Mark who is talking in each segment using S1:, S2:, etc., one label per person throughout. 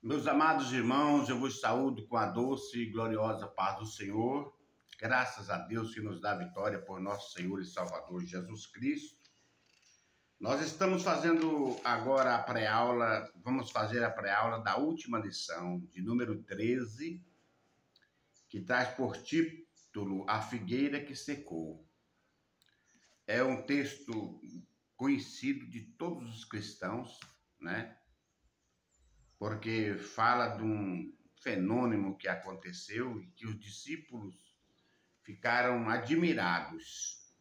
S1: Meus amados irmãos, eu vos saúdo com a doce e gloriosa paz do Senhor. Graças a Deus que nos dá vitória por nosso Senhor e Salvador Jesus Cristo. Nós estamos fazendo agora a pré-aula, vamos fazer a pré-aula da última lição, de número 13, que traz por título A Figueira que Secou. É um texto conhecido de todos os cristãos, né? Porque fala de um fenômeno que aconteceu e que os discípulos ficaram admirados.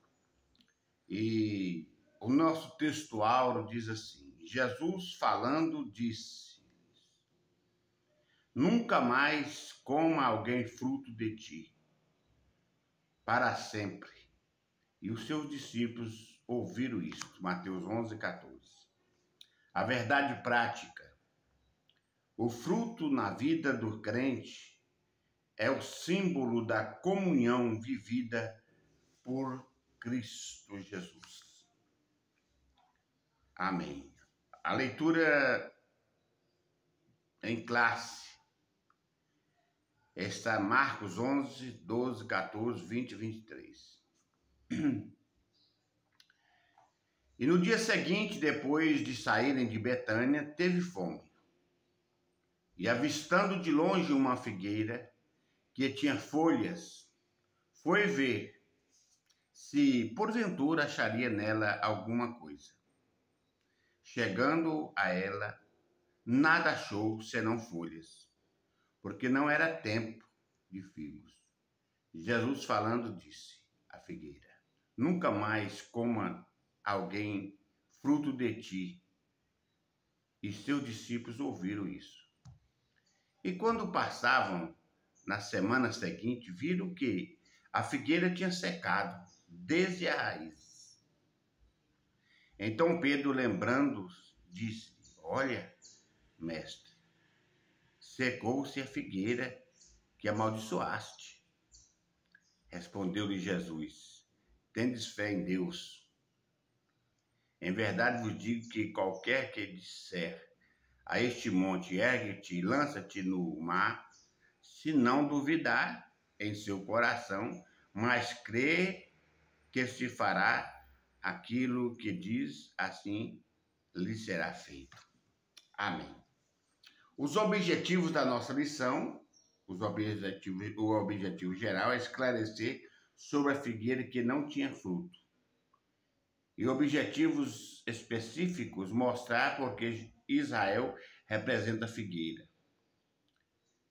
S1: E o nosso texto áureo diz assim: Jesus falando disse: nunca mais coma alguém fruto de ti, para sempre. E os seus discípulos ouviram isto. Mateus 11:14. A verdade prática. O fruto na vida do crente é o símbolo da comunhão vivida por Cristo Jesus. Amém. A leitura em classe está em Marcos 11, 12, 14, 20 e 23. E no dia seguinte, depois de saírem de Betânia, teve fome. E avistando de longe uma figueira que tinha folhas, foi ver se porventura acharia nela alguma coisa. Chegando a ela, nada achou senão folhas, porque não era tempo de figos. Jesus falando disse à figueira: nunca mais coma alguém fruto de ti. E seus discípulos ouviram isso. E quando passavam na semana seguinte, viram que a figueira tinha secado desde a raiz. Então Pedro, lembrando, disse: olha, mestre, secou-se a figueira que amaldiçoaste. Respondeu-lhe Jesus: tendes fé em Deus. Em verdade vos digo que qualquer que disser a este monte, ergue-te e lança-te no mar, se não duvidar em seu coração, mas crê que se fará aquilo que diz, assim lhe será feito. Amém. Os objetivos da nossa lição, o objetivo geral é esclarecer sobre a figueira que não tinha fruto. E objetivos específicos, mostrar porque Israel representa a figueira.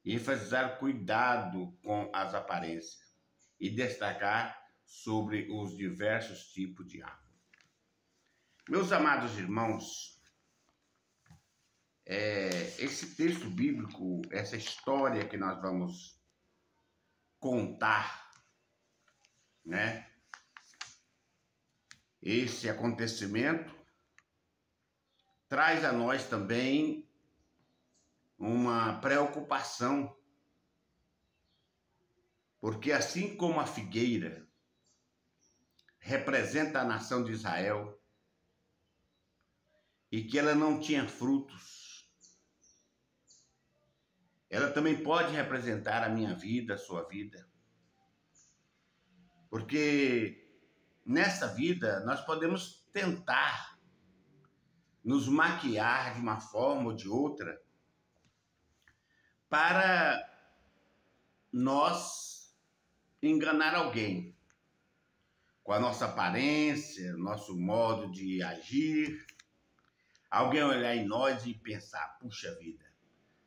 S1: E enfatizar cuidado com as aparências e destacar sobre os diversos tipos de árvore. Meus amados irmãos, esse texto bíblico, essa história que nós vamos contar, né? Esse acontecimento traz a nós também uma preocupação, porque assim como a figueira representa a nação de Israel e que ela não tinha frutos, ela também pode representar a minha vida, a sua vida. Porque nessa vida nós podemos tentar nos maquiar de uma forma ou de outra para nós enganar alguém com a nossa aparência, nosso modo de agir. Alguém olhar em nós e pensar: puxa vida,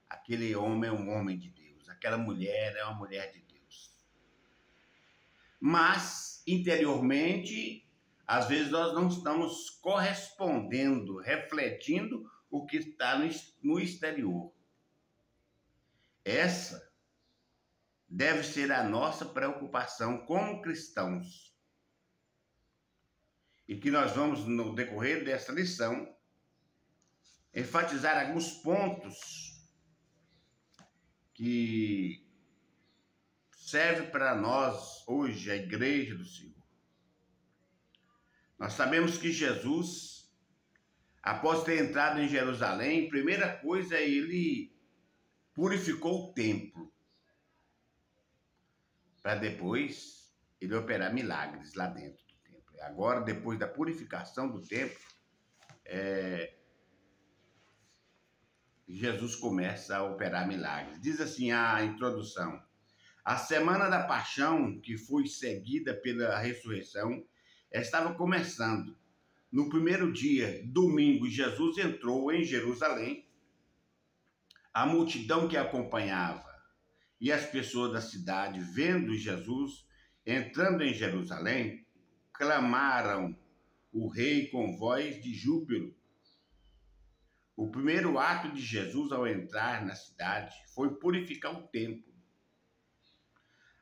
S1: aquele homem é um homem de Deus, aquela mulher é uma mulher de Deus. Mas, interiormente, às vezes nós não estamos correspondendo, refletindo o que está no exterior. Essa deve ser a nossa preocupação como cristãos. E que nós vamos, no decorrer dessa lição, enfatizar alguns pontos que servem para nós hoje, a Igreja do Senhor. Nós sabemos que Jesus, após ter entrado em Jerusalém, a primeira coisa ele purificou o templo, para depois ele operar milagres lá dentro do templo. Agora, depois da purificação do templo, Jesus começa a operar milagres. Diz assim a introdução: a semana da paixão, que foi seguida pela ressurreição, estava começando. No primeiro dia, domingo, Jesus entrou em Jerusalém. A multidão que acompanhava e as pessoas da cidade, vendo Jesus entrando em Jerusalém, clamaram o rei com voz de júbilo. O primeiro ato de Jesus ao entrar na cidade foi purificar o templo.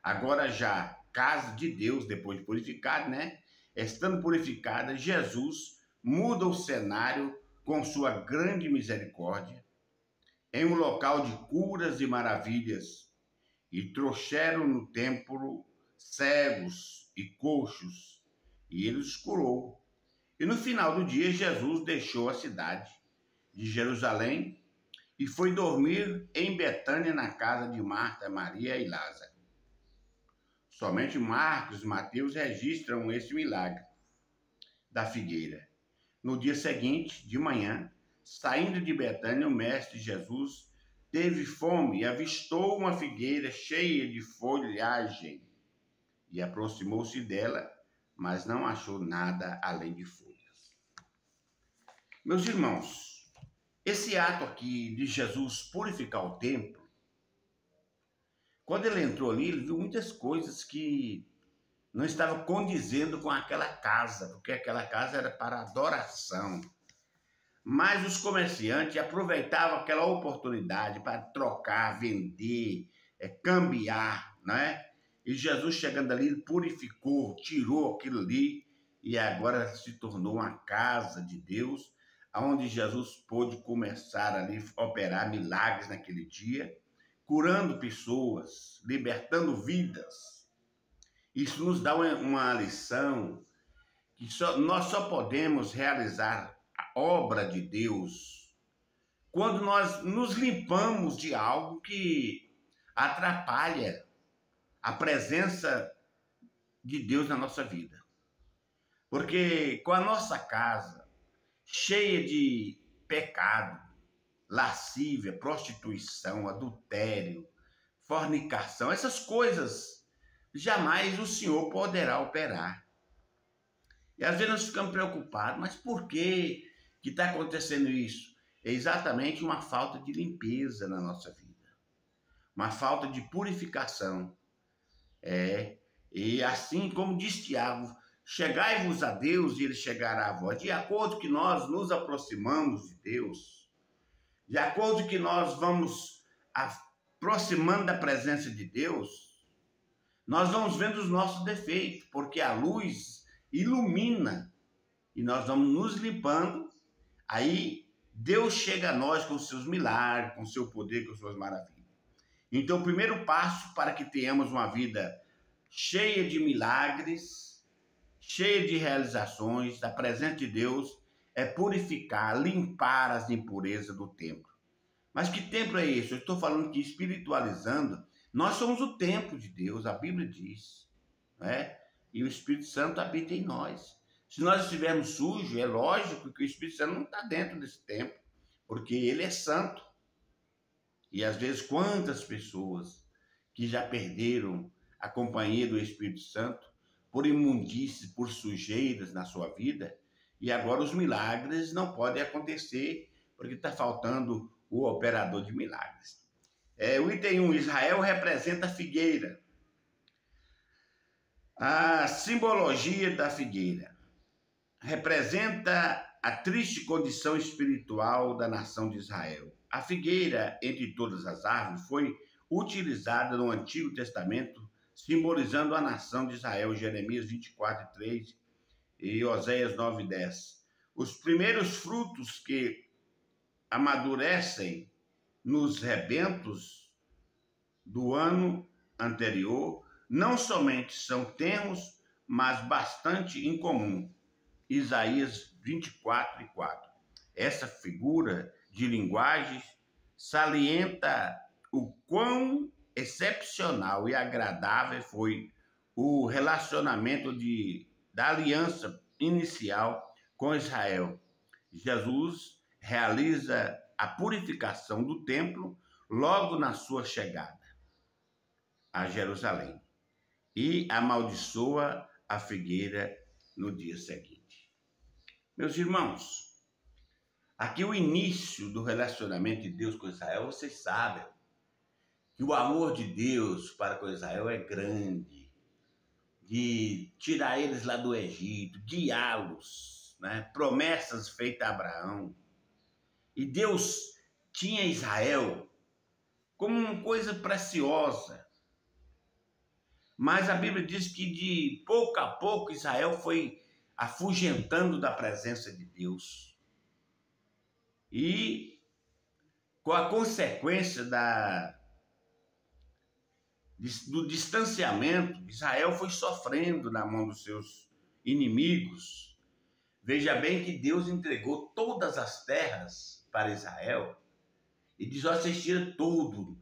S1: Agora já, casa de Deus, depois de purificado, né? Estando purificada, Jesus muda o cenário com sua grande misericórdia em um local de curas e maravilhas, e trouxeram no templo cegos e coxos, e ele os curou. E no final do dia, Jesus deixou a cidade de Jerusalém e foi dormir em Betânia, na casa de Marta, Maria e Lázaro. Somente Marcos e Mateus registram esse milagre da figueira. No dia seguinte, de manhã, saindo de Betânia, o mestre Jesus teve fome e avistou uma figueira cheia de folhagem e aproximou-se dela, mas não achou nada além de folhas. Meus irmãos, esse ato aqui de Jesus purificar o templo, quando ele entrou ali, ele viu muitas coisas que não estavam condizendo com aquela casa, porque aquela casa era para adoração. Mas os comerciantes aproveitavam aquela oportunidade para trocar, vender, cambiar, né? E Jesus, chegando ali, ele purificou, tirou aquilo ali e agora se tornou uma casa de Deus, onde Jesus pôde começar ali a operar milagres naquele dia, curando pessoas, libertando vidas. Isso nos dá uma lição que nós só podemos realizar a obra de Deus quando nós nos limpamos de algo que atrapalha a presença de Deus na nossa vida. Porque com a nossa casa cheia de pecado, lascívia, prostituição, adultério, fornicação, essas coisas jamais o Senhor poderá operar. E às vezes nós ficamos preocupados, mas por que está acontecendo isso? É exatamente uma falta de limpeza na nossa vida, uma falta de purificação. E assim como diz Tiago, chegai-vos a Deus e ele chegará a vós. De acordo que nós nos aproximamos de Deus, de acordo que nós vamos aproximando da presença de Deus, nós vamos vendo os nossos defeitos, porque a luz ilumina e nós vamos nos limpando. Aí Deus chega a nós com seus milagres, com seu poder, com suas maravilhas. Então, o primeiro passo para que tenhamos uma vida cheia de milagres, cheia de realizações, da presença de Deus, é purificar, limpar as impurezas do templo. Mas que templo é esse? Eu estou falando que, espiritualizando, nós somos o templo de Deus, a Bíblia diz, né? E o Espírito Santo habita em nós. Se nós estivermos sujos, é lógico que o Espírito Santo não está dentro desse templo, porque ele é santo. E às vezes, quantas pessoas que já perderam a companhia do Espírito Santo por imundícies, por sujeiras na sua vida, e agora os milagres não podem acontecer porque está faltando o operador de milagres. O item 1, Israel representa a figueira. A simbologia da figueira representa a triste condição espiritual da nação de Israel. A figueira, entre todas as árvores, foi utilizada no Antigo Testamento, simbolizando a nação de Israel, Jeremias 24:3 e Oséias 9:10. Os primeiros frutos que amadurecem nos rebentos do ano anterior não somente são tenros, mas bastante incomum. Isaías 24:4. Essa figura de linguagem salienta o quão excepcional e agradável foi o relacionamento da aliança inicial com Israel. Jesus realiza a purificação do templo logo na sua chegada a Jerusalém e amaldiçoa a figueira no dia seguinte. Meus irmãos, aqui o início do relacionamento de Deus com Israel, vocês sabem que o amor de Deus para com Israel é grande, de tirar eles lá do Egito, guiá-los, né? Promessas feitas a Abraão. E Deus tinha Israel como uma coisa preciosa. Mas a Bíblia diz que de pouco a pouco Israel foi afugentando da presença de Deus. E com a consequência do distanciamento, Israel foi sofrendo na mão dos seus inimigos. Veja bem que Deus entregou todas as terras para Israel e diz: ó, vocês tira tudo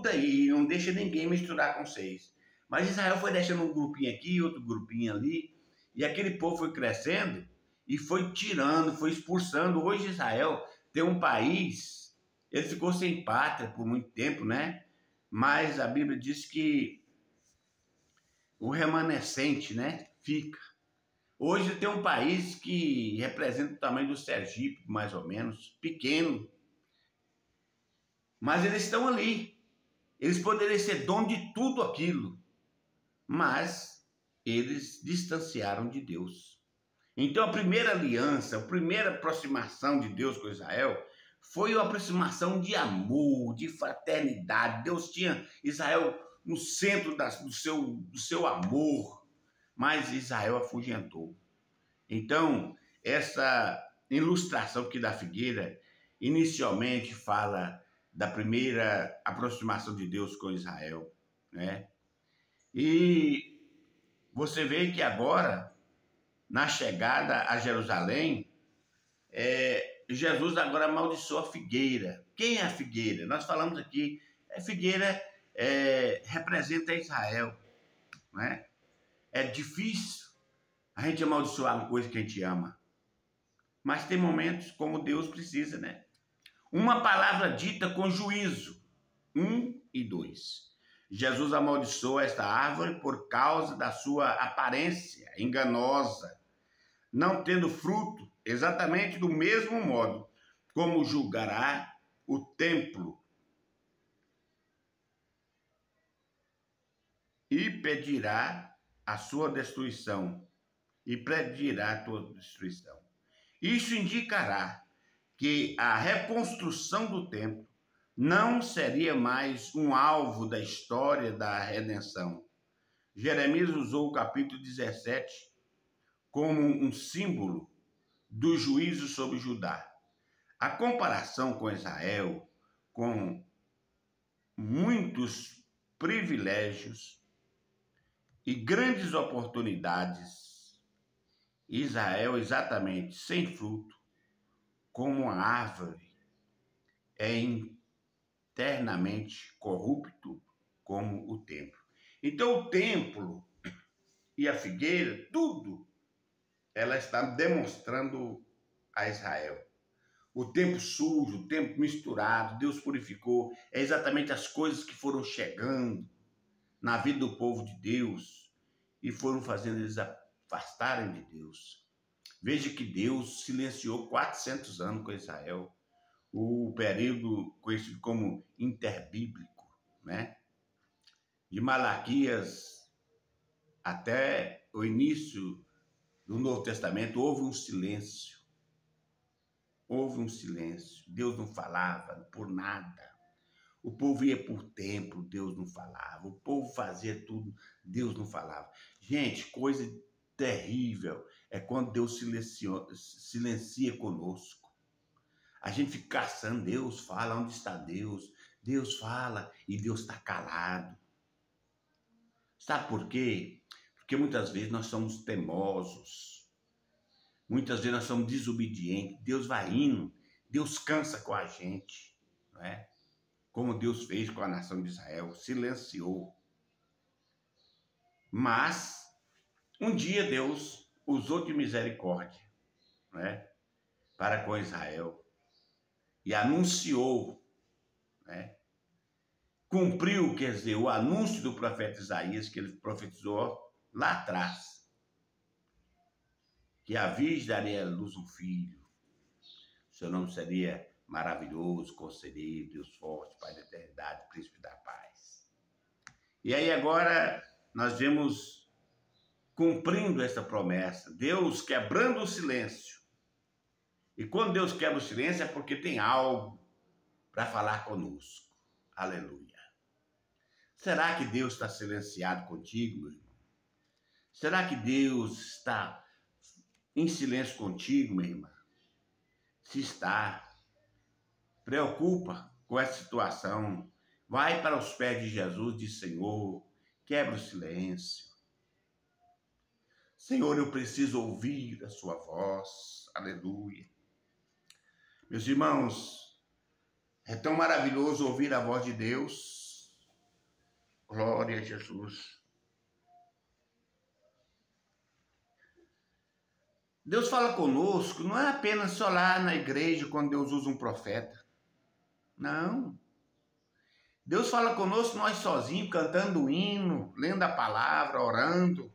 S1: daí, não deixa ninguém misturar com vocês. Mas Israel foi deixando um grupinho aqui, outro grupinho ali, e aquele povo foi crescendo e foi tirando, foi expulsando. Hoje Israel tem um país, ele ficou sem pátria por muito tempo, né? Mas a Bíblia diz que o remanescente, né, fica. Hoje tem um país que representa o tamanho do Sergipe, mais ou menos, pequeno. Mas eles estão ali. Eles poderiam ser dono de tudo aquilo. Mas eles distanciaram de Deus. Então a primeira aliança, a primeira aproximação de Deus com Israel foi uma aproximação de amor, de fraternidade. Deus tinha Israel no centro do seu amor, mas Israel afugentou. Então, essa ilustração aqui da figueira, inicialmente fala da primeira aproximação de Deus com Israel, né? E você vê que agora, na chegada a Jerusalém, Jesus agora amaldiçoa a figueira. Quem é a figueira? Nós falamos aqui, a figueira representa Israel, né? É difícil a gente amaldiçoar uma coisa que a gente ama, mas tem momentos como Deus precisa, né? Uma palavra dita com juízo. 1 e 2. Jesus amaldiçoa esta árvore por causa da sua aparência enganosa, não tendo fruto, exatamente do mesmo modo como julgará o templo e pedirá a sua destruição. E pedirá a tua destruição. Isso indicará que a reconstrução do templo não seria mais um alvo da história da redenção. Jeremias usou o capítulo 17 como um símbolo do juízo sobre Judá. A comparação com Israel, com muitos privilégios e grandes oportunidades, Israel exatamente sem fruto, como uma árvore, é internamente corrupto como o templo. Então o templo e a figueira, tudo, ela está demonstrando a Israel. O templo sujo, o templo misturado, Deus purificou, é exatamente as coisas que foram chegando na vida do povo de Deus e foram fazendo eles afastarem de Deus. Veja que Deus silenciou 400 anos com Israel, o período conhecido como interbíblico, né? De Malaquias até o início do Novo Testamento houve um silêncio. Houve um silêncio. Deus não falava por nada. O povo ia por templo, Deus não falava. O povo fazia tudo, Deus não falava. Gente, coisa terrível é quando Deus silencia conosco. A gente fica caçando, Deus fala, onde está Deus? Deus fala e Deus está calado. Sabe por quê? Porque muitas vezes nós somos teimosos. Muitas vezes nós somos desobedientes. Deus vai indo, Deus cansa com a gente, não é? como Deus fez com a nação de Israel, silenciou. Mas um dia Deus usou de misericórdia, né, para com Israel e anunciou, né, cumpriu, quer dizer, o anúncio do profeta Isaías, que ele profetizou lá atrás, que a virgem daria à luz um filho, seu nome seria maravilhoso, conselheiro, Deus forte, Pai da eternidade, príncipe da paz. E aí agora nós vemos cumprindo essa promessa, Deus quebrando o silêncio. E quando Deus quebra o silêncio é porque tem algo para falar conosco. Aleluia. Será que Deus está silenciado contigo, meu irmão? Será que Deus está em silêncio contigo, minha irmã? Se está, preocupa com essa situação. Vai para os pés de Jesus e diz: Senhor, quebra o silêncio. Senhor, eu preciso ouvir a sua voz. Aleluia. Meus irmãos, é tão maravilhoso ouvir a voz de Deus. Glória a Jesus. Deus fala conosco, não é apenas só lá na igreja quando Deus usa um profeta. Não. Deus fala conosco nós sozinhos, cantando o hino, lendo a palavra, orando.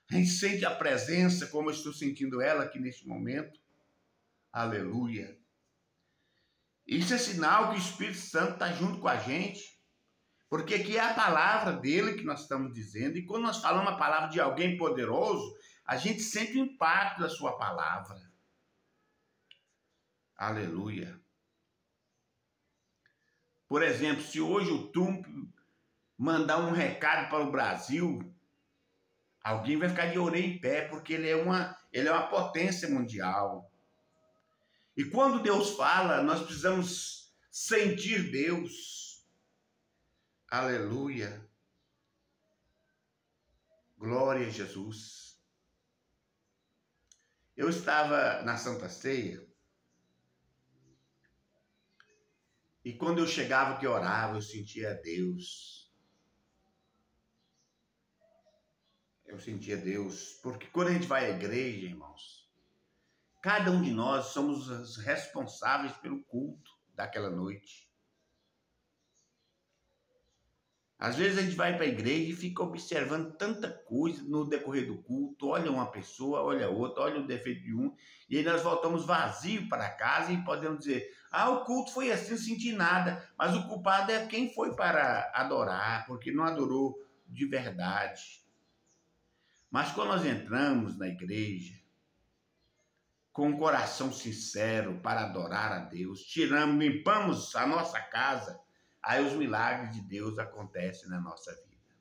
S1: A gente sente a presença, como eu estou sentindo ela aqui neste momento. Aleluia. Isso é sinal que o Espírito Santo está junto com a gente. Porque aqui é a palavra dele que nós estamos dizendo. E quando nós falamos a palavra de alguém poderoso, a gente sente o impacto da sua palavra. Aleluia. Por exemplo, se hoje o Trump mandar um recado para o Brasil, alguém vai ficar de orelha em pé, porque ele é uma potência mundial. E quando Deus fala, nós precisamos sentir Deus. Aleluia. Glória a Jesus. Eu estava na Santa Ceia, e quando eu chegava que orava, eu sentia Deus. Eu sentia Deus, porque quando a gente vai à igreja, irmãos, cada um de nós somos os responsáveis pelo culto daquela noite. Às vezes a gente vai para a igreja e fica observando tanta coisa no decorrer do culto, olha uma pessoa, olha outra, olha o defeito de um, e aí nós voltamos vazios para casa e podemos dizer: o culto foi assim, não senti nada, mas o culpado é quem foi para adorar, porque não adorou de verdade. Mas quando nós entramos na igreja com um coração sincero para adorar a Deus, limpamos a nossa casa, aí os milagres de Deus acontecem na nossa vida.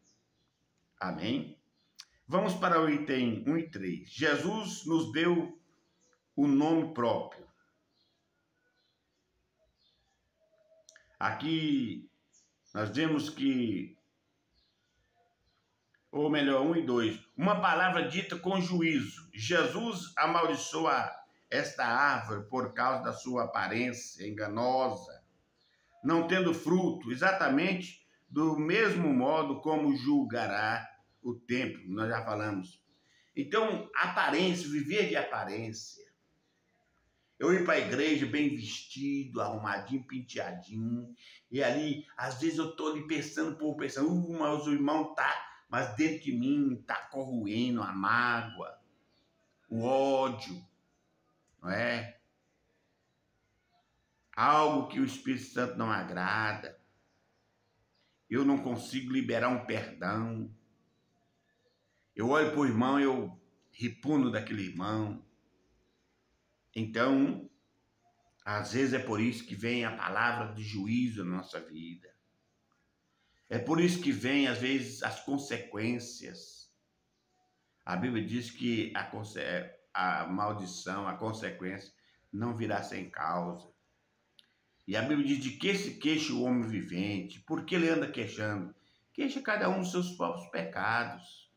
S1: Amém? Vamos para o item 1 e 3. Jesus nos deu o nome próprio. Aqui nós vemos que, ou melhor, 1 e 2. Uma palavra dita com juízo. Jesus amaldiçoa esta árvore por causa da sua aparência enganosa, não tendo fruto, exatamente do mesmo modo como julgará o templo, nós já falamos. Então, aparência, viver de aparência. Eu ir para a igreja bem vestido, arrumadinho, penteadinho, e ali, às vezes eu estou ali pensando, mas o irmão tá, mas dentro de mim está corroendo a mágoa, o ódio, não é? Algo que o Espírito Santo não agrada. Eu não consigo liberar um perdão. Eu olho para o irmão, eu repugno daquele irmão. Então, às vezes é por isso que vem a palavra de juízo na nossa vida. É por isso que vem, às vezes, as consequências. A Bíblia diz que a maldição, a consequência, não virá sem causa. E a Bíblia diz: de que se queixa o homem vivente? Por que ele anda queixando? Queixa cada um dos seus próprios pecados.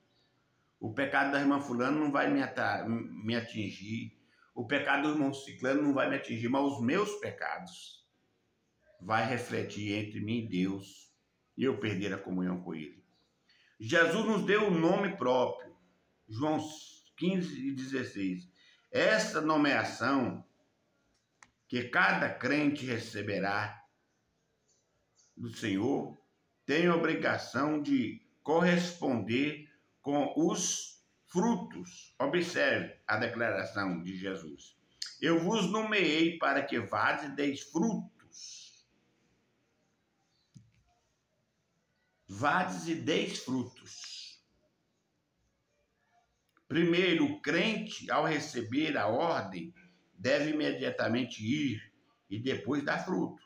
S1: O pecado da irmã fulana não vai me atingir. O pecado do irmão ciclano não vai me atingir, mas os meus pecados. vai refletir entre mim e Deus e eu perder a comunhão com Ele. Jesus nos deu um nome próprio, João 15:16. Essa nomeação que cada crente receberá do Senhor tem a obrigação de corresponder com os frutos. Observe a declaração de Jesus. Eu vos nomeei para que vades e deis frutos. Vades e deis frutos. Primeiro, o crente, ao receber a ordem, deve imediatamente ir e depois dar fruto.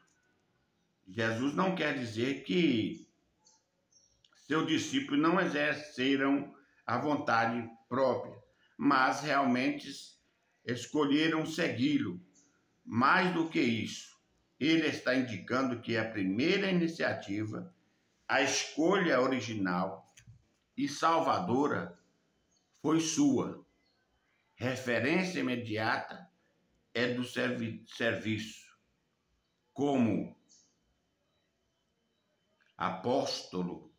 S1: Jesus não quer dizer que seus discípulos não exerceram a vontade própria, mas realmente escolheram segui-lo. Mais do que isso, ele está indicando que a primeira iniciativa, a escolha original e salvadora foi sua. Referência imediata é do serviço. Como apóstolo,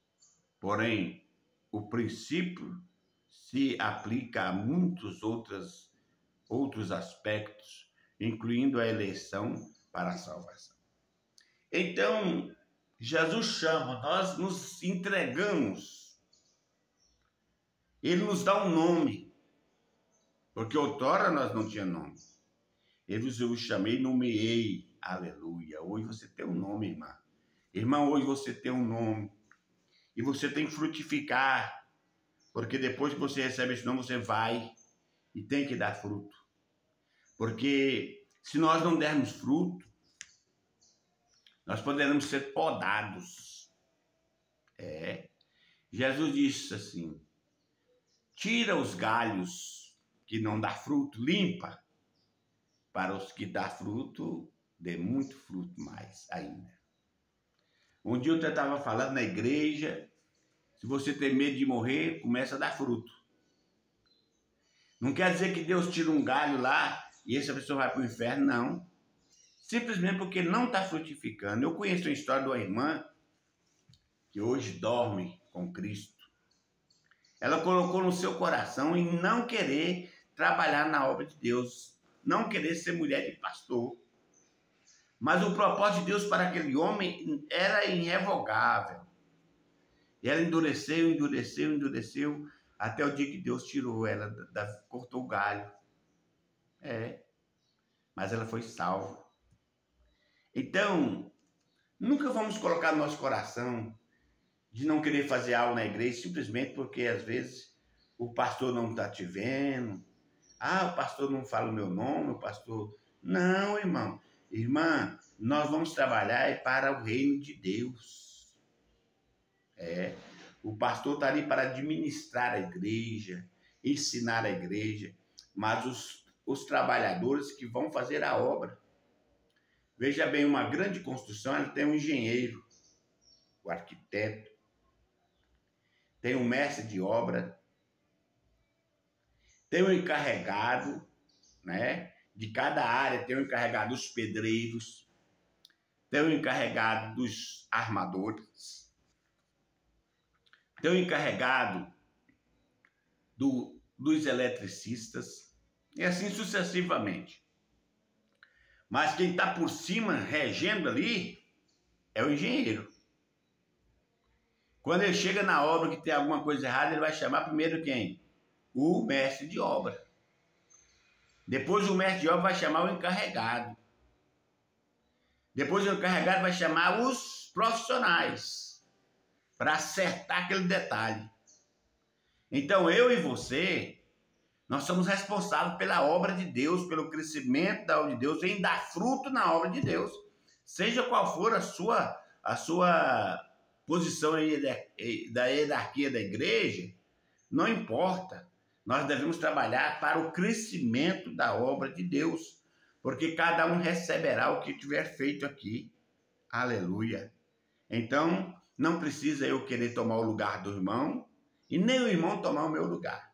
S1: porém, o princípio se aplica a muitos outros aspectos, incluindo a eleição para a salvação. Então, Jesus chama, nós nos entregamos. Ele nos dá um nome, porque outrora nós não tínhamos nome. Eu vos chamei, nomeei, aleluia. Hoje você tem um nome, irmã. Irmã, hoje você tem um nome. E você tem que frutificar, porque depois que você recebe esse nome, você vai e tem que dar fruto. Porque se nós não dermos fruto, nós poderemos ser podados. Jesus disse assim, tira os galhos que não dá fruto, limpa, para os que dá fruto, dê muito fruto mais ainda. Um dia eu estava falando na igreja, se você tem medo de morrer, começa a dar fruto. Não quer dizer que Deus tira um galho lá e essa pessoa vai para o inferno, não. Simplesmente porque não está frutificando. Eu conheço a história de uma irmã que hoje dorme com Cristo. Ela colocou no seu coração em não querer trabalhar na obra de Deus, não querer ser mulher de pastor. Mas o propósito de Deus para aquele homem era irrevogável. E ela endureceu, até o dia que Deus tirou ela, cortou o galho. Mas ela foi salva. Então, nunca vamos colocar no nosso coração de não querer fazer algo na igreja, simplesmente porque, às vezes, o pastor não está te vendo. O pastor não fala o meu nome, o pastor... Não, irmão. Irmã, nós vamos trabalhar para o reino de Deus. O pastor está ali para administrar a igreja, ensinar a igreja, mas os trabalhadores que vão fazer a obra. Veja bem, uma grande construção, ela tem um engenheiro, o arquiteto, tem um mestre de obra, tem um encarregado, né? De cada área, tem um encarregado dos pedreiros, tem um encarregado dos armadores, tem um encarregado dos eletricistas, e assim sucessivamente. Mas quem está por cima, regendo ali, é o engenheiro. Quando ele chega na obra que tem alguma coisa errada, ele vai chamar primeiro quem? O mestre de obra. Depois o mestre de obra vai chamar o encarregado. Depois o encarregado vai chamar os profissionais para acertar aquele detalhe. Então eu e você, nós somos responsáveis pela obra de Deus, pelo crescimento da obra de Deus, em dar fruto na obra de Deus. Seja qual for a sua posição da hierarquia da igreja, não importa. Nós devemos trabalhar para o crescimento da obra de Deus, porque cada um receberá o que tiver feito aqui. Aleluia. Então, não precisa eu querer tomar o lugar do irmão e nem o irmão tomar o meu lugar,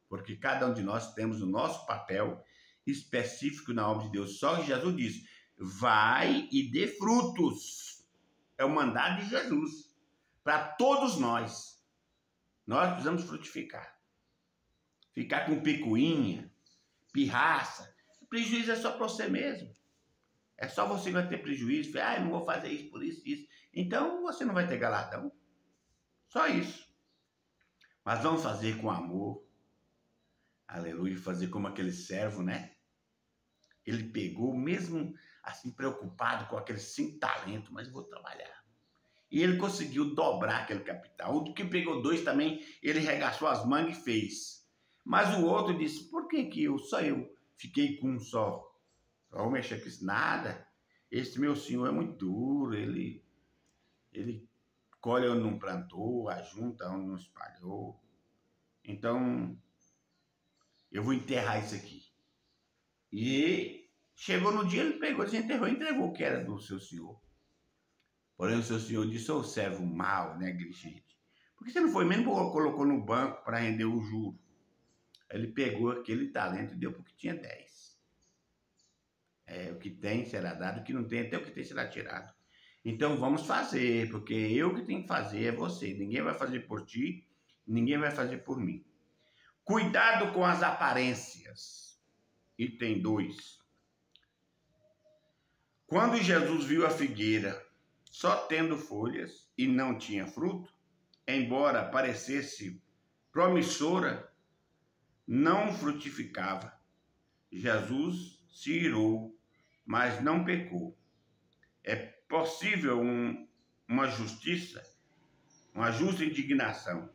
S1: porque cada um de nós temos o nosso papel específico na obra de Deus. Só que Jesus disse, vai e dê frutos. É o mandado de Jesus para todos nós. Nós precisamos frutificar. Ficar com picuinha, pirraça, prejuízo é só para você mesmo. É só você que vai ter prejuízo. Eu não vou fazer isso por isso, isso. Então você não vai ter galardão. Só isso. Mas vamos fazer com amor. Aleluia. Fazer como aquele servo, né? Ele pegou, mesmo assim preocupado com aqueles 5 talentos, mas eu vou trabalhar. E ele conseguiu dobrar aquele capital. O que pegou 2 também, ele regaçou as mangas e fez. Mas o outro disse, por que só eu fiquei com um só? Não vou mexer com isso, nada. Esse meu senhor é muito duro, ele colhe onde não plantou, ajunta onde não espalhou. Então, eu vou enterrar isso aqui. E chegou no dia, ele pegou, desenterrou e entregou o que era do seu senhor. Porém, o seu senhor disse, ô servo mau, negligente. Por que você não foi mesmo colocou no banco para render o juro? Ele pegou aquele talento e deu porque tinha 10. O que tem será dado, o que não tem, até o que tem será tirado. Então vamos fazer, porque eu que tenho que fazer é você. Ninguém vai fazer por ti, ninguém vai fazer por mim. Cuidado com as aparências. Item 2. Quando Jesus viu a figueira só tendo folhas e não tinha fruto, embora parecesse promissora, não frutificava. Jesus se irou, mas não pecou. É possível uma justa indignação.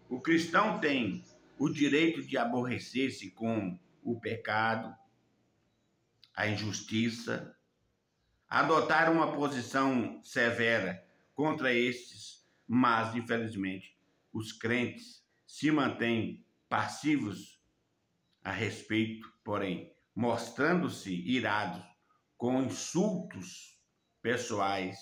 S1: O cristão tem o direito de aborrecer-se com o pecado, a injustiça, adotar uma posição severa contra estes, mas, infelizmente, os crentes se mantêm passivos a respeito, porém, mostrando-se irados com insultos pessoais,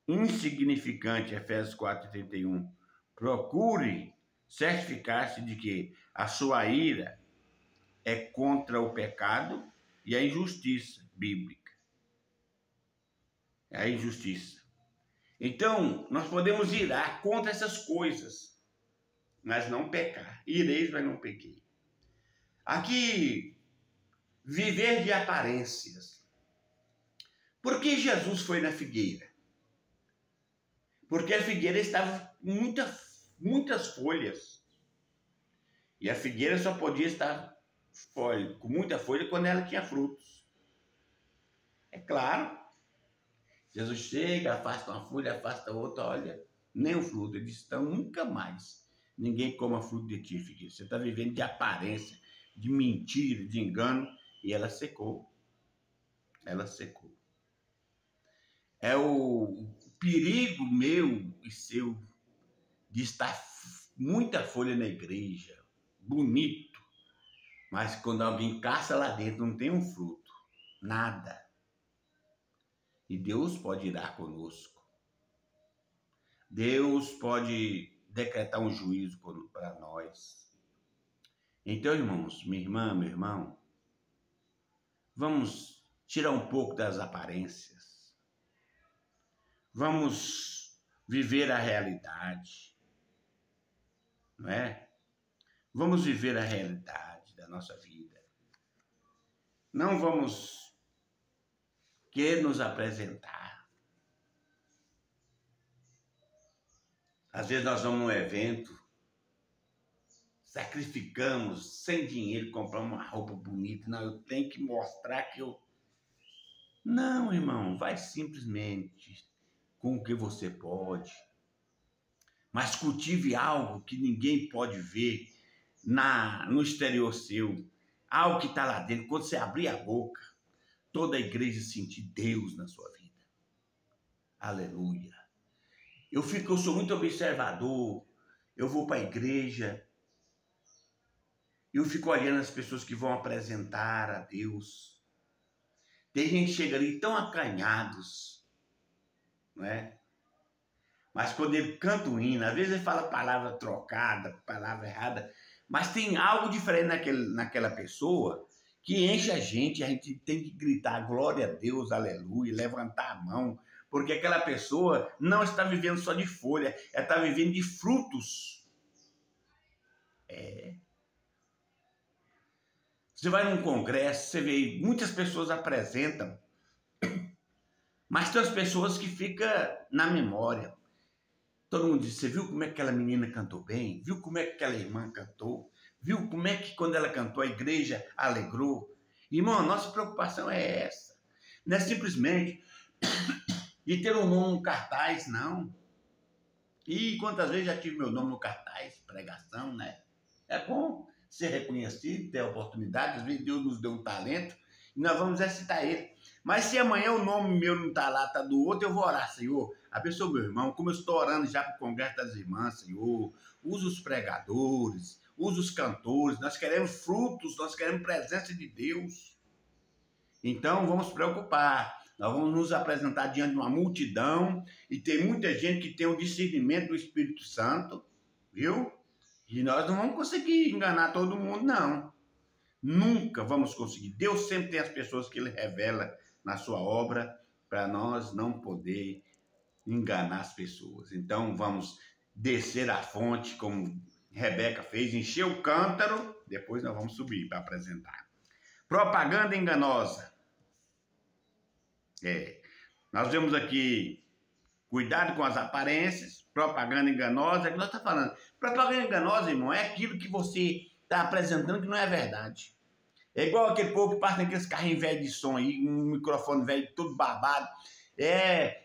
S1: insignificante, Efésios 4:31. Procure certificar-se de que a sua ira é contra o pecado e a injustiça bíblica. É a injustiça. Então, nós podemos irar contra essas coisas, mas não pecar. Ireis, mas não pequei. Aqui, viver de aparências. Por que Jesus foi na figueira? Porque a figueira estava com muitas folhas. E a figueira só podia estar com muita folha quando ela tinha frutos. É claro. Jesus chega, afasta uma folha, afasta outra, olha, nem o fruto. Ele disse, então nunca mais ninguém coma fruto de ti, figueira. Você está vivendo de aparência, de mentira, de engano. E ela secou. Ela secou. É o perigo meu e seu de estar muita folha na igreja, bonito, mas quando alguém caça lá dentro não tem um fruto, nada. E Deus pode irar conosco. Deus pode decretar um juízo para nós. Então, irmãos, minha irmã, meu irmão, vamos tirar um pouco das aparências. Vamos viver a realidade, não é? Vamos viver a realidade da nossa vida. Não vamos querer nos apresentar. Às vezes nós vamos num evento, sacrificamos sem dinheiro, compramos uma roupa bonita. Não, eu tenho que mostrar que eu... Não, irmão, vai simplesmente com o que você pode. Mas cultive algo que ninguém pode ver no exterior seu. Algo que está lá dentro. Quando você abrir a boca, toda a igreja sentir Deus na sua vida. Aleluia. Eu sou muito observador. Eu vou para a igreja. Eu fico olhando as pessoas que vão apresentar a Deus. Tem gente que chega ali tão acanhados, não é? Mas quando ele canta o hino, às vezes ele fala palavra trocada, palavra errada, mas tem algo diferente naquela pessoa que enche a gente tem que gritar glória a Deus, aleluia, levantar a mão, porque aquela pessoa não está vivendo só de folha, ela está vivendo de frutos. Você vai num congresso, você vê muitas pessoas apresentam, mas tem as pessoas que ficam na memória. Todo mundo diz, você viu como é que aquela menina cantou bem? Viu como é que aquela irmã cantou? Viu como é que quando ela cantou a igreja alegrou? Irmão, a nossa preocupação é essa. Não é simplesmente de ter um nome no cartaz, não. E quantas vezes já tive meu nome no cartaz, pregação, né? É bom ser reconhecido, ter oportunidade. Às vezes Deus nos deu um talento e nós vamos exercitar ele. Mas se amanhã o nome meu não está lá, está do outro, eu vou orar, Senhor. Abençoa meu irmão, como eu estou orando já para o Congresso das Irmãs, Senhor. Usa os pregadores, usa os cantores. Nós queremos frutos, nós queremos presença de Deus. Então vamos nos preocupar. Nós vamos nos apresentar diante de uma multidão e tem muita gente que tem o discernimento do Espírito Santo, viu? E nós não vamos conseguir enganar todo mundo, não. Nunca vamos conseguir. Deus sempre tem as pessoas que Ele revela na sua obra para nós não poder enganar as pessoas. Então vamos descer a fonte, como Rebeca fez, encher o cântaro, depois nós vamos subir para apresentar. Propaganda enganosa. Nós vemos aqui, cuidado com as aparências, propaganda enganosa, é o que nós estamos falando. Propaganda enganosa, irmão, é aquilo que você está apresentando que não é verdade. É igual aquele povo que passa naqueles carrinhos velhos de som aí, um microfone velho todo babado.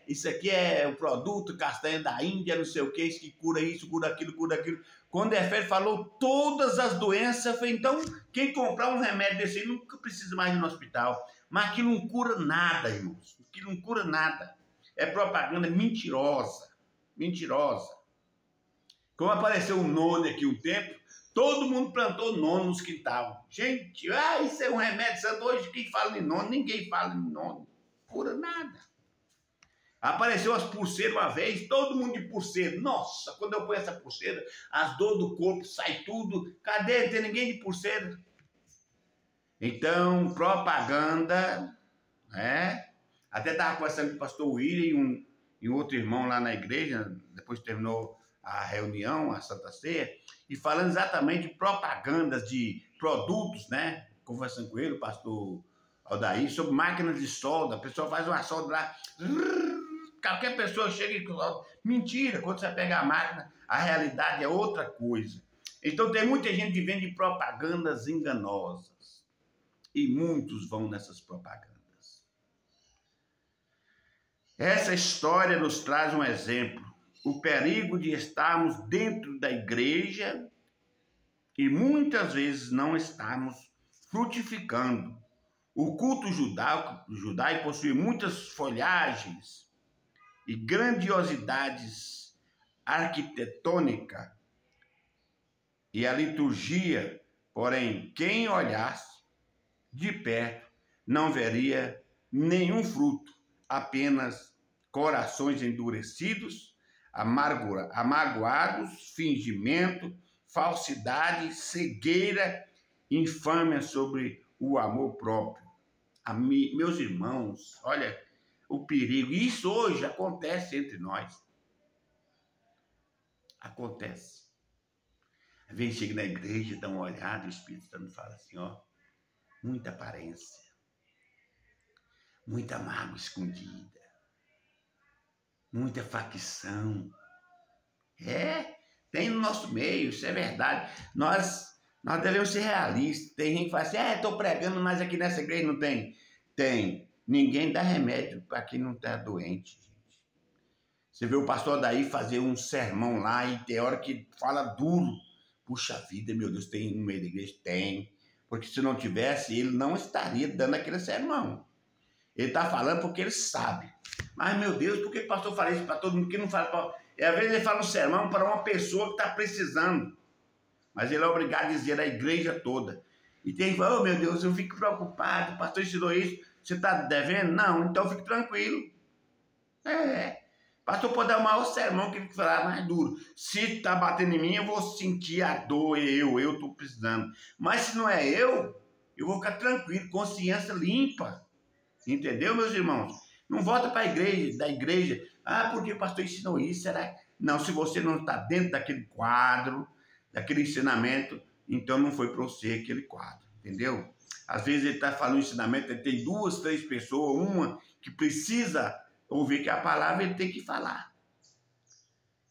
S1: Isso aqui é o produto castanha da Índia, não sei o que, isso que cura isso, cura aquilo, cura aquilo. Quando ele falou todas as doenças, eu falei, então quem comprar um remédio desse aí nunca precisa mais ir no hospital. Mas aquilo não cura nada, irmãos. Aquilo não cura nada. É propaganda mentirosa. Mentirosa. Como apareceu um nome aqui um tempo, todo mundo plantou nono nos quintal. Gente, isso é um remédio santo. Hoje quem fala em nono, ninguém fala em nono. Cura nada. Apareceu as pulseiras uma vez, todo mundo de pulseira. Nossa, quando eu ponho essa pulseira, as dores do corpo saem tudo. Cadê? Não tem ninguém de pulseira. Então, propaganda, né? Até estava conversando com o pastor William e um outro irmão lá na igreja, depois terminou a reunião, a Santa Ceia, e falando exatamente de propagandas de produtos, né? Conversando com ele, o pastor Aldair, sobre máquinas de solda. A pessoa faz uma solda lá, qualquer pessoa chega e solda. Mentira, quando você pega a máquina, a realidade é outra coisa. Então tem muita gente que vende propagandas enganosas. E muitos vão nessas propagandas. Essa história nos traz um exemplo. O perigo de estarmos dentro da igreja e muitas vezes não estarmos frutificando. O culto judaico possui muitas folhagens e grandiosidades arquitetônicas e a liturgia, porém, quem olhasse de perto não veria nenhum fruto, apenas corações endurecidos, amargoados, fingimento, falsidade, cegueira, infâmia sobre o amor próprio. Meus irmãos, olha o perigo. Isso hoje acontece entre nós. Acontece. Às vezes chega na igreja, dá uma olhada, o Espírito Santo fala assim, ó, muita aparência, muita mágoa escondida, muita facção. Tem no nosso meio, isso é verdade. Nós devemos ser realistas. Tem gente que fala assim, estou pregando, mas aqui nessa igreja não tem. Tem. Ninguém dá remédio para quem não está doente, gente. Você vê o pastor daí fazer um sermão lá e tem hora que fala duro. Puxa vida, meu Deus, tem no meio da igreja? Tem. Porque se não tivesse, ele não estaria dando aquele sermão. Ele está falando porque ele sabe. Mas, meu Deus, por que o pastor fala isso para todo mundo? Que não fala para... Às vezes ele fala um sermão para uma pessoa que está precisando. Mas ele é obrigado a dizer à igreja toda. E tem que falar, oh meu Deus, eu fico preocupado, o pastor ensinou isso, você está devendo? Não, então fique tranquilo. O pastor pode dar o maior sermão que ele falar mais duro. Se está batendo em mim, eu vou sentir a dor, eu estou precisando. Mas se não é eu, eu vou ficar tranquilo, consciência limpa. Entendeu, meus irmãos? Não volta para a igreja, da igreja. Ah, porque o pastor ensinou isso, será? Não, se você não está dentro daquele quadro, daquele ensinamento, então não foi para você aquele quadro, entendeu? Às vezes ele está falando ensinamento, ele tem 2, 3 pessoas, uma que precisa ouvir que a palavra ele tem que falar.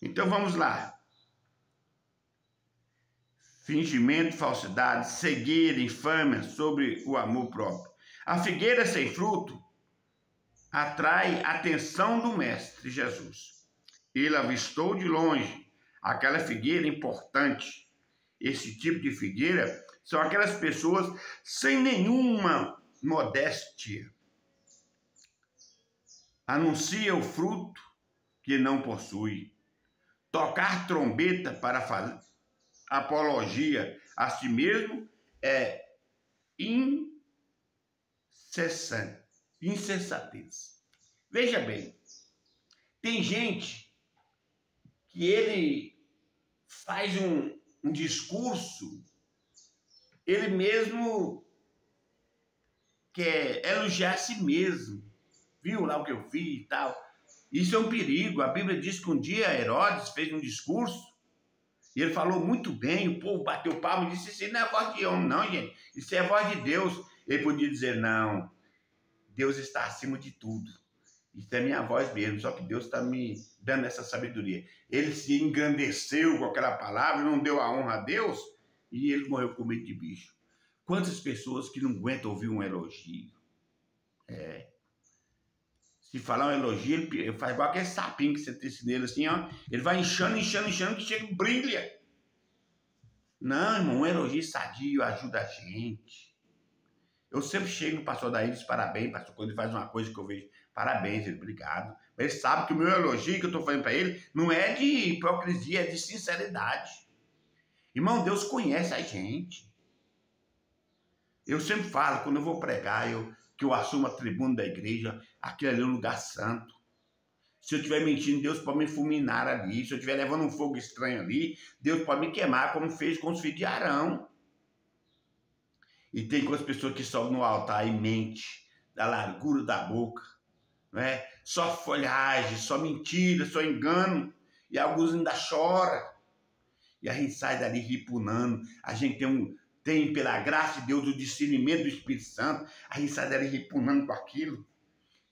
S1: Então vamos lá. Fingimento, falsidade, cegueira, infâmia sobre o amor próprio. A figueira sem fruto atrai a atenção do Mestre Jesus. Ele avistou de longe aquela figueira importante. Esse tipo de figueira são aquelas pessoas sem nenhuma modéstia. Anuncia o fruto que não possui. Tocar trombeta para fazer apologia a si mesmo é insensatez. Veja bem, tem gente que ele faz um discurso, ele mesmo quer elogiar a si mesmo. Viu lá o que eu fiz e tal. Isso é um perigo. A Bíblia diz que um dia Herodes fez um discurso e ele falou muito bem, o povo bateu palma e disse, isso não é voz de homem, não, gente. Isso é voz de Deus. Ele podia dizer, não, Deus está acima de tudo. Isso é minha voz mesmo, só que Deus está me dando essa sabedoria. Ele se engrandeceu com aquela palavra, não deu a honra a Deus e ele morreu com medo de bicho. Quantas pessoas que não aguentam ouvir um elogio? Se falar um elogio, ele faz igual aquele sapinho que você tem nele assim, ó. Ele vai inchando, que chega e brilha. Não, irmão, um elogio sadio ajuda a gente. Eu sempre chego no pastor daí e diz parabéns, pastor, quando ele faz uma coisa que eu vejo, parabéns, ele, obrigado. Ele sabe que o meu elogio que eu estou fazendo para ele não é de hipocrisia, é de sinceridade. Irmão, Deus conhece a gente. Eu sempre falo, quando eu vou pregar, que eu assumo a tribuna da igreja, aquilo ali é um lugar santo. Se eu estiver mentindo, Deus pode me fulminar ali. Se eu estiver levando um fogo estranho ali, Deus pode me queimar, como fez com os filhos de Arão. E tem com as pessoas que sobem no altar e mente da largura da boca, não é? Só folhagem, só mentira, só engano. E alguns ainda choram. E a gente sai dali ripunando. A gente tem pela graça de Deus, o discernimento do Espírito Santo. A gente sai dali ripunando com aquilo.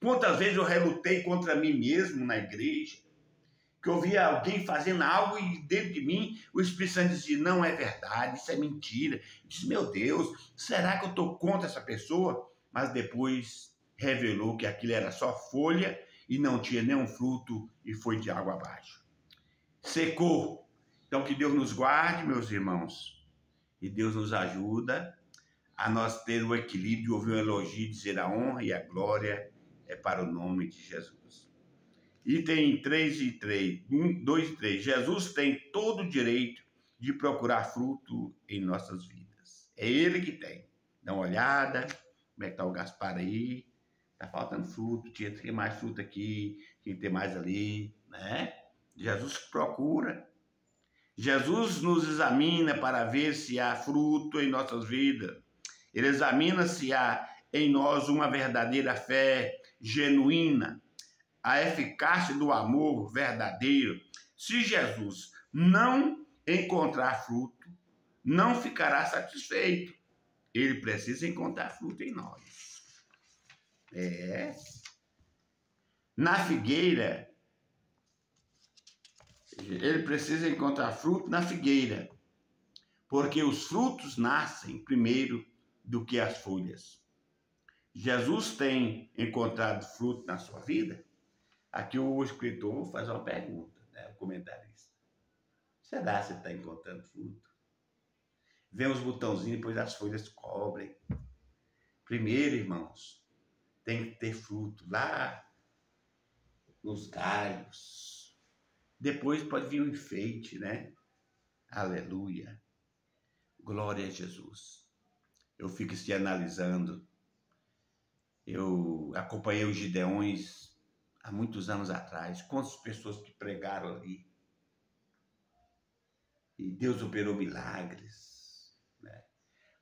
S1: Quantas vezes eu relutei contra mim mesmo na igreja, que eu via alguém fazendo algo e dentro de mim o Espírito Santo dizia, não é verdade, isso é mentira. Eu disse, meu Deus, será que eu estou contra essa pessoa? Mas depois revelou que aquilo era só folha e não tinha nenhum fruto e foi de água abaixo. Secou. Então que Deus nos guarde, meus irmãos, e Deus nos ajuda a nós ter o equilíbrio de ouvir um elogio e dizer a honra e a glória é para o nome de Jesus. Item 3 e 3, 2 e 3. Jesus tem todo o direito de procurar fruto em nossas vidas. É Ele que tem. Dá uma olhada, como é que está o Gaspar aí? Está faltando fruto, tinha que ter mais fruto aqui, tinha que ter mais ali, né? Jesus procura. Jesus nos examina para ver se há fruto em nossas vidas. Ele examina se há em nós uma verdadeira fé genuína, a eficácia do amor verdadeiro. Se Jesus não encontrar fruto, não ficará satisfeito. Ele precisa encontrar fruto em nós. Na figueira, ele precisa encontrar fruto na figueira, porque os frutos nascem primeiro do que as folhas. Jesus tem encontrado fruto na sua vida? Aqui o escritor faz uma pergunta, né? O comentarista. Será que você está encontrando fruto? Vem os botãozinhos, depois as folhas cobrem. Primeiro, irmãos, tem que ter fruto lá nos galhos. Depois pode vir um enfeite, né? Aleluia. Glória a Jesus. Eu fico se analisando. Eu acompanhei os Gideões há muitos anos atrás. Quantas pessoas que pregaram ali. E Deus operou milagres. Né?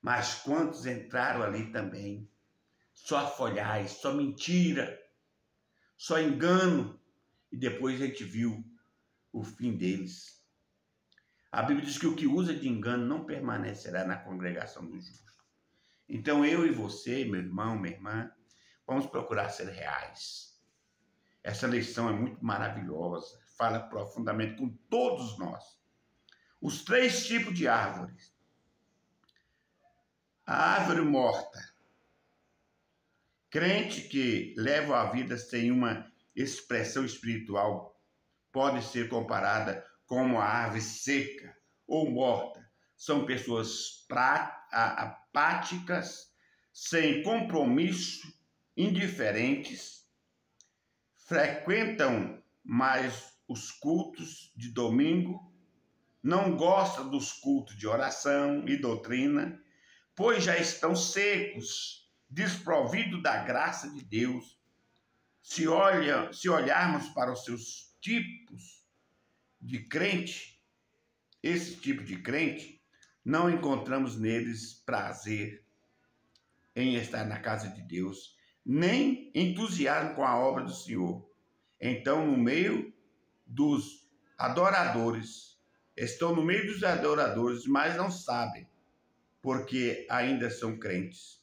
S1: Mas quantos entraram ali também? Só folhais, só mentira, só engano. E depois a gente viu o fim deles. A Bíblia diz que o que usa de engano não permanecerá na congregação dos justos. Então eu e você, meu irmão, minha irmã, vamos procurar ser reais. Essa lição é muito maravilhosa, fala profundamente com todos nós. Os 3 tipos de árvores. A árvore morta. Crente que leva a vida sem uma expressão espiritual pode ser comparada como a árvore seca ou morta. São pessoas apáticas, sem compromisso, indiferentes, frequentam mais os cultos de domingo, não gostam dos cultos de oração e doutrina, pois já estão secos, desprovidos da graça de Deus. Se olharmos para os seus tipos de crente, esse tipo de crente, não encontramos neles prazer em estar na casa de Deus, nem entusiasmo com a obra do Senhor. Então, no meio dos adoradores, estão no meio dos adoradores, mas não sabem, porque ainda são crentes.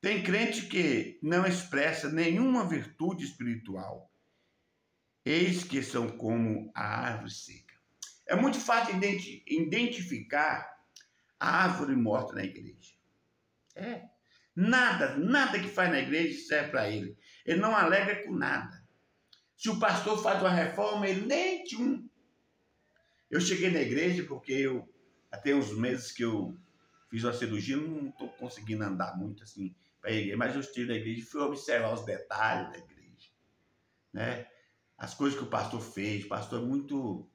S1: Tem crente que não expressa nenhuma virtude espiritual. Eis que são como a árvore seca. É muito fácil identificar a árvore morta na igreja. Nada que faz na igreja serve para ele. Ele não alegra com nada. Se o pastor faz uma reforma, ele nem tinha. Eu cheguei na igreja porque até uns meses que eu fiz uma cirurgia, não estou conseguindo andar muito assim para a igreja, mas eu estive na igreja e fui observar os detalhes da igreja, né? As coisas que o pastor fez. O pastor é muito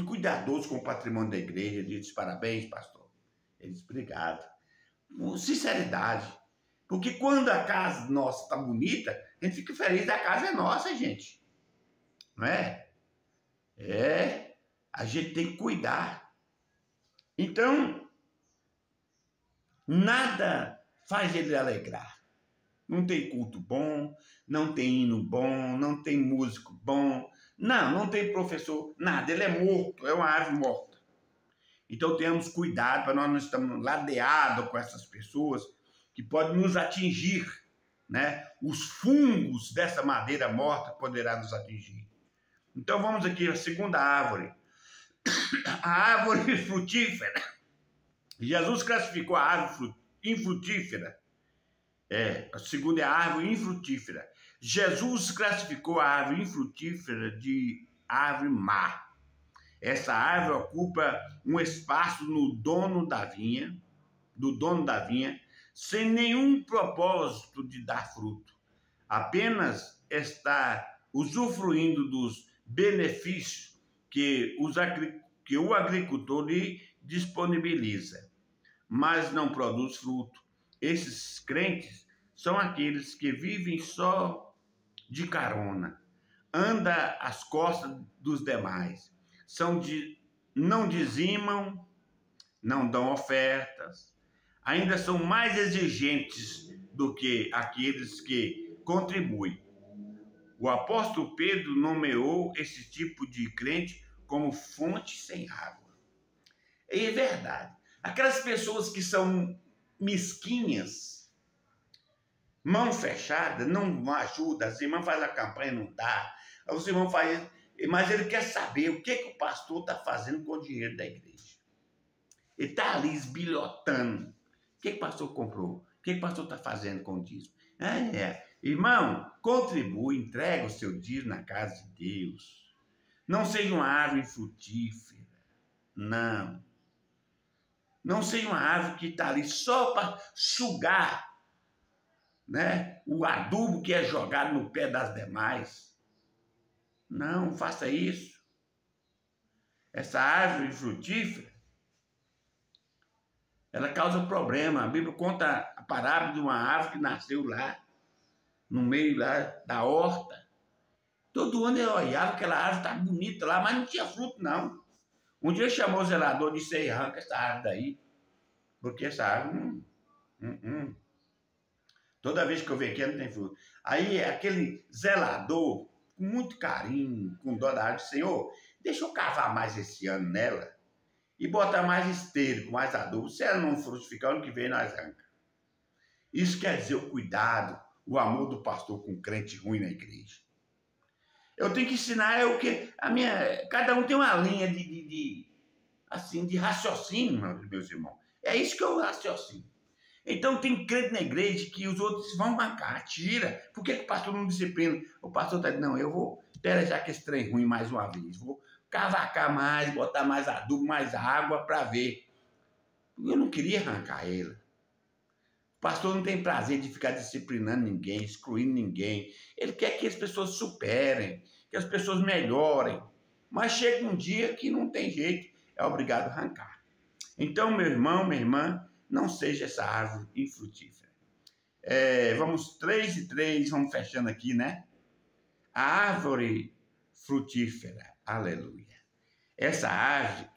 S1: cuidadoso com o patrimônio da igreja. Ele diz: parabéns, pastor. Ele diz: obrigado. Com sinceridade. Porque quando a casa nossa está bonita, a gente fica feliz, a casa é nossa, gente. Não é? A gente tem que cuidar. Então, nada faz ele alegrar. Não tem culto bom, não tem hino bom, não tem músico bom, não tem professor, nada. Ele é morto, é uma árvore morta. Então, tenhamos cuidado para nós não estarmos ladeados com essas pessoas que podem nos atingir, né? Os fungos dessa madeira morta poderão nos atingir. Então, vamos aqui à segunda árvore. A árvore frutífera. Jesus classificou a árvore infrutífera. A segunda é a árvore infrutífera. Jesus classificou a árvore infrutífera de árvore má. Essa árvore ocupa um espaço no dono da vinha, sem nenhum propósito de dar fruto. Apenas está usufruindo dos benefícios que o agricultor lhe disponibiliza, mas não produz fruto. Esses crentes são aqueles que vivem só de carona, anda às costas dos demais, não dizimam, não dão ofertas, ainda são mais exigentes do que aqueles que contribuem. O apóstolo Pedro nomeou esse tipo de crente como fonte sem água. E é verdade. Aquelas pessoas que são mesquinhas, mão fechada, não ajuda, as irmãs fazem a campanha, não dá, os irmãos fazem, mas ele quer saber o que o pastor está fazendo com o dinheiro da igreja. Ele está ali esbilhotando. O que o pastor comprou? O que o pastor está fazendo com o dízimo? Irmão, contribui, entrega o seu dízimo na casa de Deus. Não seja uma árvore frutífera. Não. Não seja uma árvore que está ali só para sugar, né, o adubo que é jogado no pé das demais. Não faça isso. Essa árvore frutífera, ela causa problema. A Bíblia conta a parábola de uma árvore que nasceu lá, no meio lá da horta. Todo ano eu olhava, aquela árvore estava bonita lá, mas não tinha fruto, não. Um dia chamou o zelador e disse: arranca essa árvore daí. Porque essa árvore, toda vez que eu venho aqui, não tem fruto. Aí aquele zelador, com muito carinho, com dó da árvore, Senhor, deixa eu cavar mais esse ano nela e botar mais esterco, mais adubo. Se ela não frutificar, ano que vem nós arranca. Isso quer dizer o cuidado, o amor do pastor com crente ruim na igreja. Eu tenho que ensinar o que cada um tem uma linha de raciocínio, meus irmãos. É isso que eu raciocínio. Então tem crente na igreja que os outros vão marcar, tira. Por que o pastor não disciplina? O pastor está dizendo, não, eu vou pelejar com esse trem ruim mais uma vez. Vou cavacar mais, botar mais adubo, mais água para ver. Eu não queria arrancar ele. O pastor não tem prazer de ficar disciplinando ninguém, excluindo ninguém. Ele quer que as pessoas superem, que as pessoas melhorem. Mas chega um dia que não tem jeito, é obrigado a arrancar. Então, meu irmão, minha irmã, não seja essa árvore infrutífera. Vamos 3 e 3, vamos fechando aqui, né? A árvore frutífera, aleluia. Essa árvore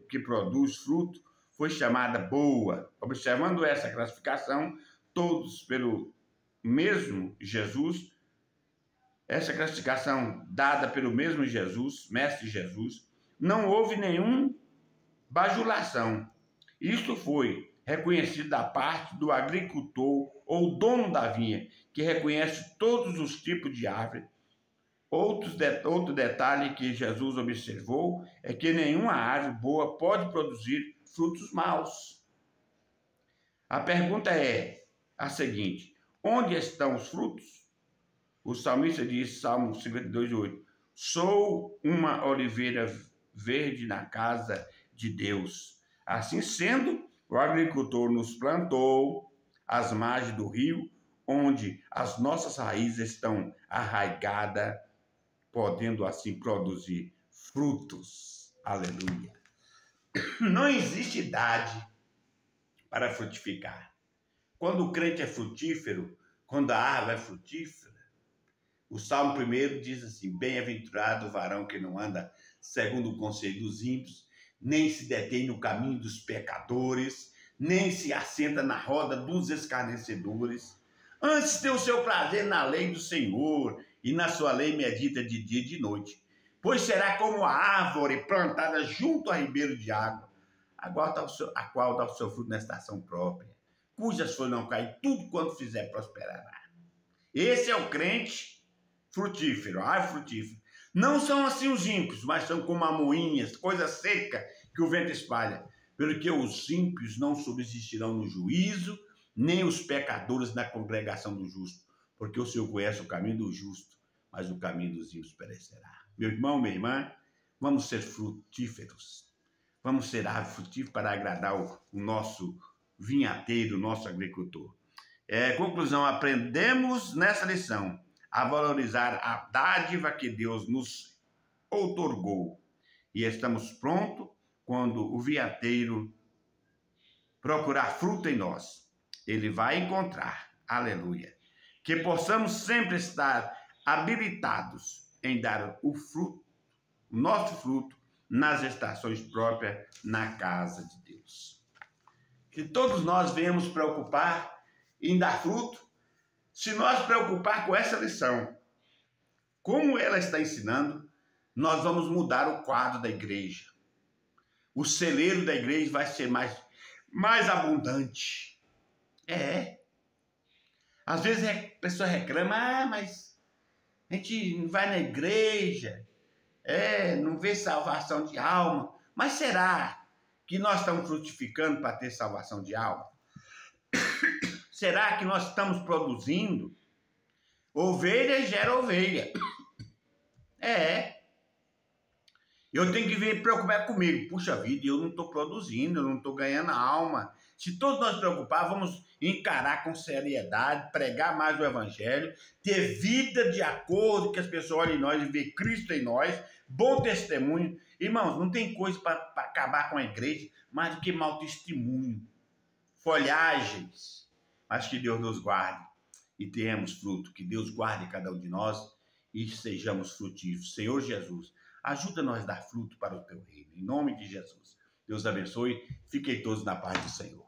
S1: que produz fruto foi chamada boa. Observando essa classificação, todos pelo mesmo Jesus, essa classificação dada pelo mesmo Jesus, Mestre Jesus, não houve nenhuma bajulação. Isso foi reconhecido da parte do agricultor ou dono da vinha, que reconhece todos os tipos de árvore. Outro detalhe que Jesus observou é que nenhuma árvore boa pode produzir frutos maus. A pergunta é a seguinte: onde estão os frutos? O salmista diz, Salmo 52:8, sou uma oliveira verde na casa de Deus. Assim sendo, o agricultor nos plantou às margens do rio, onde as nossas raízes estão arraigadas, podendo assim produzir frutos. Aleluia. Não existe idade para frutificar. Quando o crente é frutífero, quando a árvore é frutífera, o Salmo 1 diz assim, bem-aventurado o varão que não anda segundo o conselho dos ímpios, nem se detém no caminho dos pecadores, nem se assenta na roda dos escarnecedores. Antes tem o seu prazer na lei do Senhor, e na sua lei medita de dia e de noite. Pois será como a árvore plantada junto a ribeiro de água, a qual dá o seu fruto na estação própria, cujas folhas não caem, tudo quanto fizer prosperará. Esse é o crente frutífero, a árvore frutífera. Não são assim os ímpios, mas são como amoinhas, coisa seca que o vento espalha. Porque os ímpios não subsistirão no juízo, nem os pecadores na congregação do justo. Porque o Senhor conhece o caminho do justo, mas o caminho dos ímpios perecerá. Meu irmão, minha irmã, vamos ser frutíferos. Vamos ser árvore frutífera para agradar o nosso vinhateiro, o nosso agricultor. Conclusão, aprendemos nessa lição a valorizar a dádiva que Deus nos outorgou. E estamos prontos quando o vinhateiro procurar fruto em nós. Ele vai encontrar. Aleluia. Que possamos sempre estar habilitados em dar o fruto, o nosso fruto, nas estações próprias, na casa de Deus. Que todos nós venhamos preocupar em dar fruto, se nós preocupar com essa lição, como ela está ensinando, nós vamos mudar o quadro da igreja. O celeiro da igreja vai ser mais abundante. Às vezes a pessoa reclama, mas a gente não vai na igreja, não vê salvação de alma. Mas será que nós estamos frutificando para ter salvação de alma? Será que nós estamos produzindo? Ovelha gera ovelha. Eu tenho que vir preocupar comigo. Puxa vida, eu não estou produzindo, eu não estou ganhando alma. Se todos nós preocupar, vamos encarar com seriedade, pregar mais o evangelho, ter vida de acordo com que as pessoas olhem em nós e vejam Cristo em nós, bom testemunho. Irmãos, não tem coisa para acabar com a igreja mais do que mau testemunho, folhagens. Mas que Deus nos guarde e tenhamos fruto, que Deus guarde cada um de nós e sejamos frutíferos. Senhor Jesus, ajuda-nos a dar fruto para o teu reino. Em nome de Jesus. Deus abençoe. Fiquem todos na paz do Senhor.